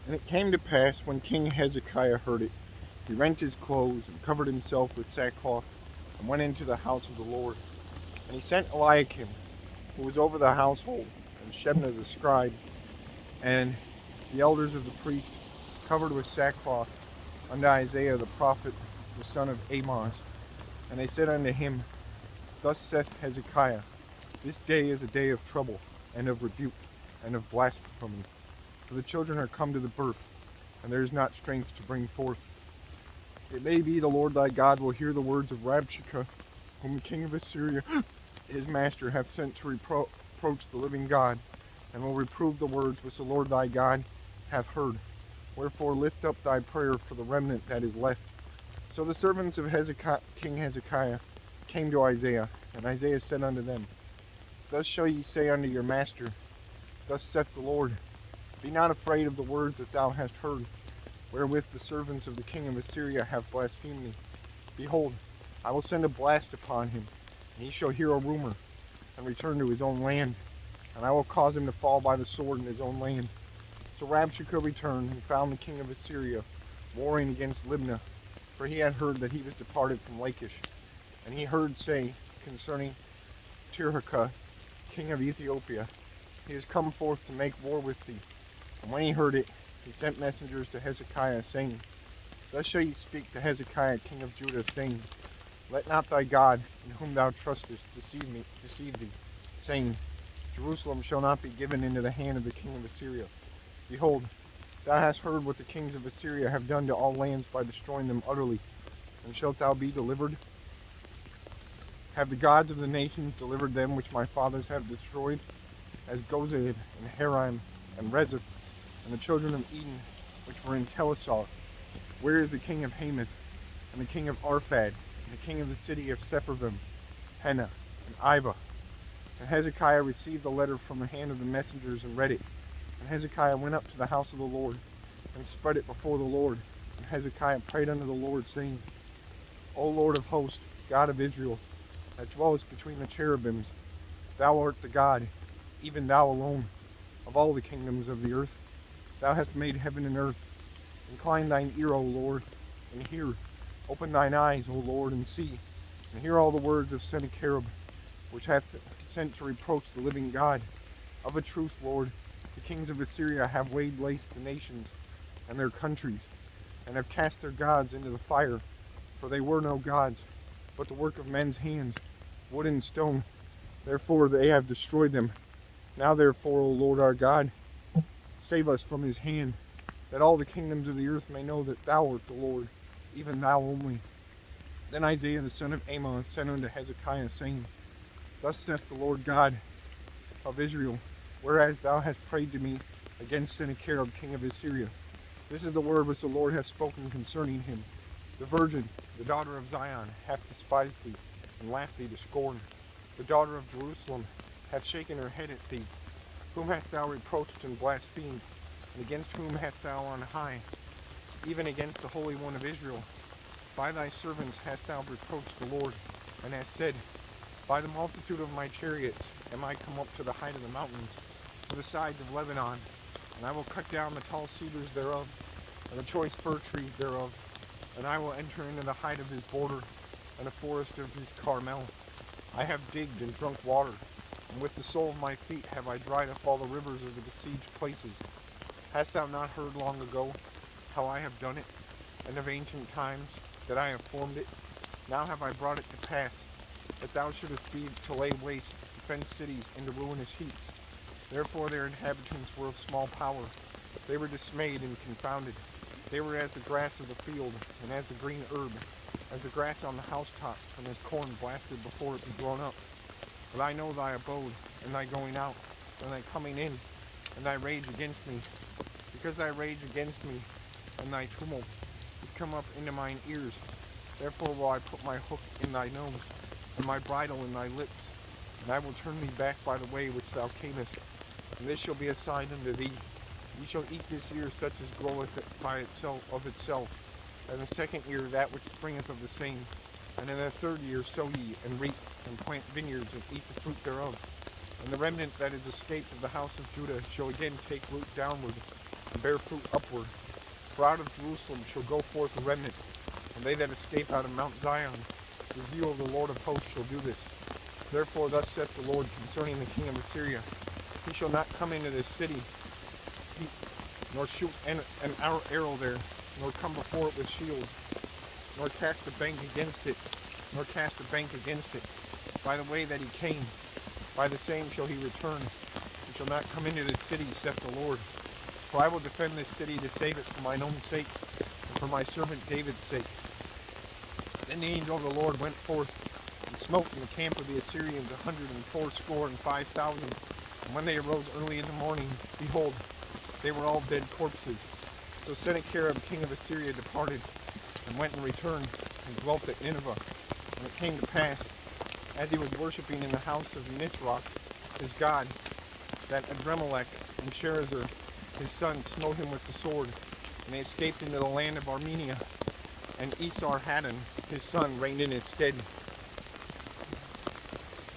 And it came to pass, when King Hezekiah heard it, he rent his clothes and covered himself with sackcloth, and went into the house of the Lord. And he sent Eliakim, who was over the household, and Shebna the scribe, and the elders of the priest, covered with sackcloth, unto Isaiah the prophet, the son of Amoz. And they said unto him, Thus saith Hezekiah, This day is a day of trouble, and of rebuke, and of blasphemy. For the children are come to the birth, and there is not strength to bring forth. It may be the Lord thy God will hear the words of Rabshakeh, whom the king of Assyria, his master, hath sent to reproach the living God, and will reprove the words which the Lord thy God hath heard. Wherefore lift up thy prayer for the remnant that is left. So the servants of King Hezekiah came to Isaiah, and Isaiah said unto them, Thus shall ye say unto your master, Thus saith the Lord, Be not afraid of the words that thou hast heard, wherewith the servants of the king of Assyria have blasphemed me. Behold, I will send a blast upon him, and he shall hear a rumor, and return to his own land, and I will cause him to fall by the sword in his own land. So Rabshakeh returned, and found the king of Assyria warring against Libnah, for he had heard that he was departed from Lachish. And he heard say concerning Tirhakah, king of Ethiopia, He is come forth to make war with thee. And when he heard it, he sent messengers to Hezekiah, saying, Thus shall ye speak to Hezekiah king of Judah, saying, Let not thy God, in whom thou trustest, deceive thee, saying, Jerusalem shall not be given into the hand of the king of Assyria. Behold, thou hast heard what the kings of Assyria have done to all lands by destroying them utterly. And shalt thou be delivered? Have the gods of the nations delivered them which my fathers have destroyed, as Gozan and Haram and Rezeph, and the children of Eden, which were in Telassar? Where is the king of Hamath, and the king of Arphad, and the king of the city of Sepharvaim, Hena, and Iva? And Hezekiah received the letter from the hand of the messengers, and read it. And Hezekiah went up to the house of the Lord, and spread it before the Lord. And Hezekiah prayed unto the Lord, saying, O Lord of hosts, God of Israel, that dwellest between the cherubims, thou art the God, even thou alone, of all the kingdoms of the earth. Thou hast made heaven and earth. Incline thine ear, O Lord, and hear. Open thine eyes, O Lord, and see, and hear all the words of Sennacherib, which hath sent to reproach the living God. Of a truth, Lord, the kings of Assyria have laid waste the nations and their countries, and have cast their gods into the fire, for they were no gods, but the work of men's hands, wood and stone. Therefore they have destroyed them. Now therefore, O Lord our God, save us from his hand, that all the kingdoms of the earth may know that thou art the Lord, even thou only. Then Isaiah the son of Amoz sent unto Hezekiah, saying, Thus saith the Lord God of Israel, whereas thou hast prayed to me against Sennacherib king of Assyria. This is the word which the Lord hath spoken concerning him. The virgin, the daughter of Zion, hath despised thee, and laughed thee to scorn. The daughter of Jerusalem hath shaken her head at thee. Whom hast thou reproached and blasphemed? And against whom hast thou on high? Even against the Holy One of Israel. By thy servants hast thou reproached the Lord, and hast said, By the multitude of my chariots am I come up to the height of the mountains, to the sides of Lebanon, and I will cut down the tall cedars thereof, and the choice fir trees thereof, and I will enter into the height of his border, and the forest of his Carmel. I have digged and drunk water, and with the sole of my feet have I dried up all the rivers of the besieged places. Hast thou not heard long ago how I have done it, and of ancient times that I have formed it? Now have I brought it to pass, that thou shouldest be to lay waste the fenced cities into ruinous heaps. Therefore their inhabitants were of small power. They were dismayed and confounded. They were as the grass of the field, and as the green herb, as the grass on the housetops, and as corn blasted before it be grown up. But I know thy abode, and thy going out, and thy coming in, and thy rage against me. Because thy rage against me, and thy tumult, is come up into mine ears. Therefore will I put my hook in thy nose, and my bridle in thy lips, and I will turn thee back by the way which thou camest. And this shall be a sign unto thee. Ye shall eat this year such as groweth by itself of itself, and the second year that which springeth of the same. And in the third year sow ye, and reap, and plant vineyards, and eat the fruit thereof. And the remnant that is escaped of the house of Judah shall again take root downward, and bear fruit upward. For out of Jerusalem shall go forth a remnant, and they that escape out of Mount Zion. The zeal of the Lord of hosts shall do this. Therefore thus saith the Lord concerning the king of Assyria, he shall not come into this city, nor shoot an arrow there, nor come before it with shields, nor cast a bank against it, By the way that he came, by the same shall he return. He shall not come into this city, saith the Lord. For I will defend this city to save it for mine own sake, and for my servant David's sake. Then the angel of the Lord went forth, and smote in the camp of the Assyrians 185,000. And when they arose early in the morning, behold, they were all dead corpses. So Sennacherib king of Assyria departed, and went and returned, and dwelt at Nineveh. And it came to pass, as he was worshipping in the house of Nisroch, his god, that Adremelech and Sharezer, his son, smote him with the sword, and they escaped into the land of Armenia. And Esarhaddon, his son, reigned in his stead.